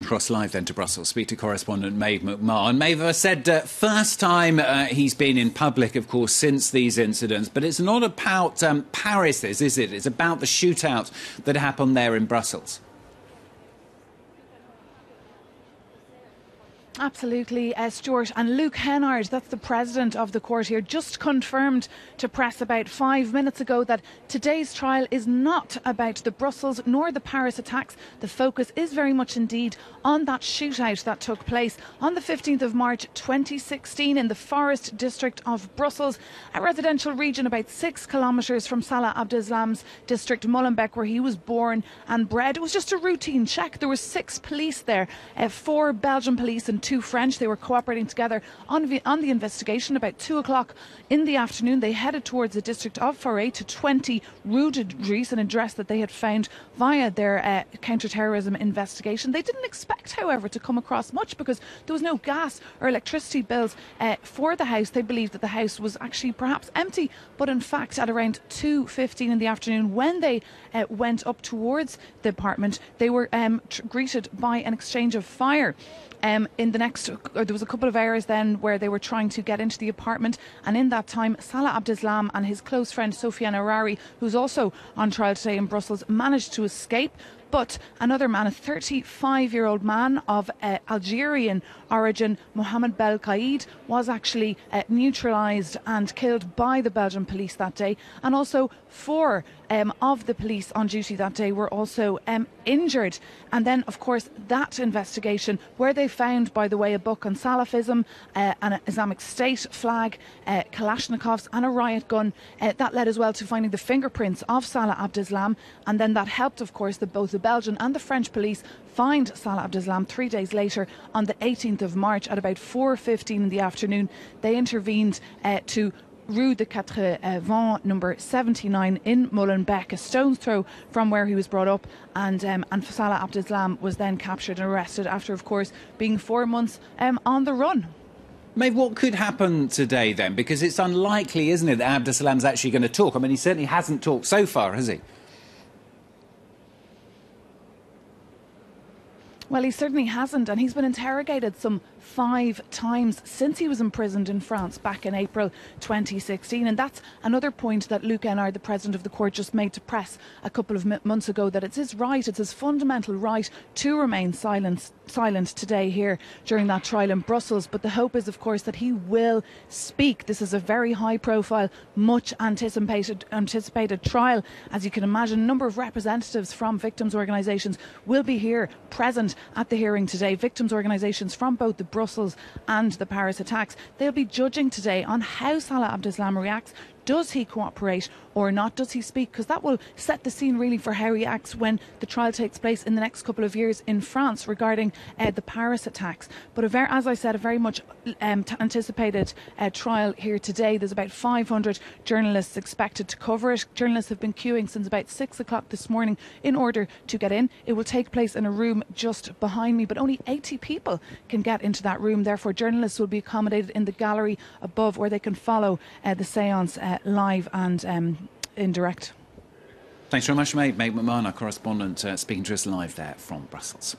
Cross live then to Brussels. Speak to correspondent Maeve McMahon. Maeve, I said first time he's been in public, of course, since these incidents. But it's not about Paris, is it? It's about the shootout that happened there in Brussels. Absolutely, Stuart. And Luke Hennard, that's the president of the court here, just confirmed to press about 5 minutes ago that today's trial is not about the Brussels nor the Paris attacks. The focus is very much indeed on that shootout that took place on the 15th of March 2016 in the Forest District of Brussels, a residential region about 6 kilometres from Salah Abdeslam's district, Molenbeek, where he was born and bred. It was just a routine check. There were 6 police there, 4 Belgian police and 2 French. They were cooperating together on the investigation. About 2 o'clock in the afternoon, they headed towards the district of Forêt to 20 Rue de Dries, an address that they had found via their counter-terrorism investigation. They didn't expect, however, to come across much because there was no gas or electricity bills for the house. They believed that the house was actually perhaps empty, but in fact at around 2:15 in the afternoon, when they went up towards the apartment, they were greeted by an exchange of fire. There was a couple of hours then where they were trying to get into the apartment, and in that time Salah Abdeslam and his close friend Sofiane Harari, who's also on trial today in Brussels, managed to escape. But another man, a 35-year-old man of Algerian origin, Mohamed Belkaid, was actually neutralised and killed by the Belgian police that day. And also 4 of the police on duty that day were also injured. And then, of course, that investigation, where they found, by the way, a book on Salafism, an Islamic State flag, Kalashnikovs and a riot gun, that led as well to finding the fingerprints of Salah Abdeslam. And then that helped, of course, both the Belgian and the French police find Salah Abdeslam 3 days later on the 18th of March at about 4:15 in the afternoon. They intervened to Rue de Quatre Vents, number 79 in Molenbeek, a stone's throw from where he was brought up, and Salah Abdeslam was then captured and arrested after, of course, being 4 months on the run. Maeve, what could happen today then? Because it's unlikely, isn't it, that Abdeslam's actually going to talk? I mean, he certainly hasn't talked so far, has he? Well, he certainly hasn't, and he's been interrogated some 5 times since he was imprisoned in France back in April 2016. And that's another point that Luke Hennard, the president of the court, just made to press a couple of months ago, that it's his right, it's his fundamental right to remain silent today here during that trial in Brussels. But the hope is, of course, that he will speak. This is a very high-profile, much anticipated trial. As you can imagine, a number of representatives from victims' organisations will be here present at the hearing today. Victims' organisations from both the Brussels and the Paris attacks. They'll be judging today on how Salah Abdeslam reacts. Does he cooperate or not? Does he speak? Because that will set the scene really for how he acts when the trial takes place in the next couple of years in France regarding the Paris attacks. But as I said, a very much anticipated trial here today. There's about 500 journalists expected to cover it. Journalists have been queuing since about 6 o'clock this morning in order to get in. It will take place in a room just behind me, but only 80 people can get into that room. Therefore, journalists will be accommodated in the gallery above, where they can follow the séance live and in direct. Thanks very much, Maeve McMahon, our correspondent, speaking to us live there from Brussels.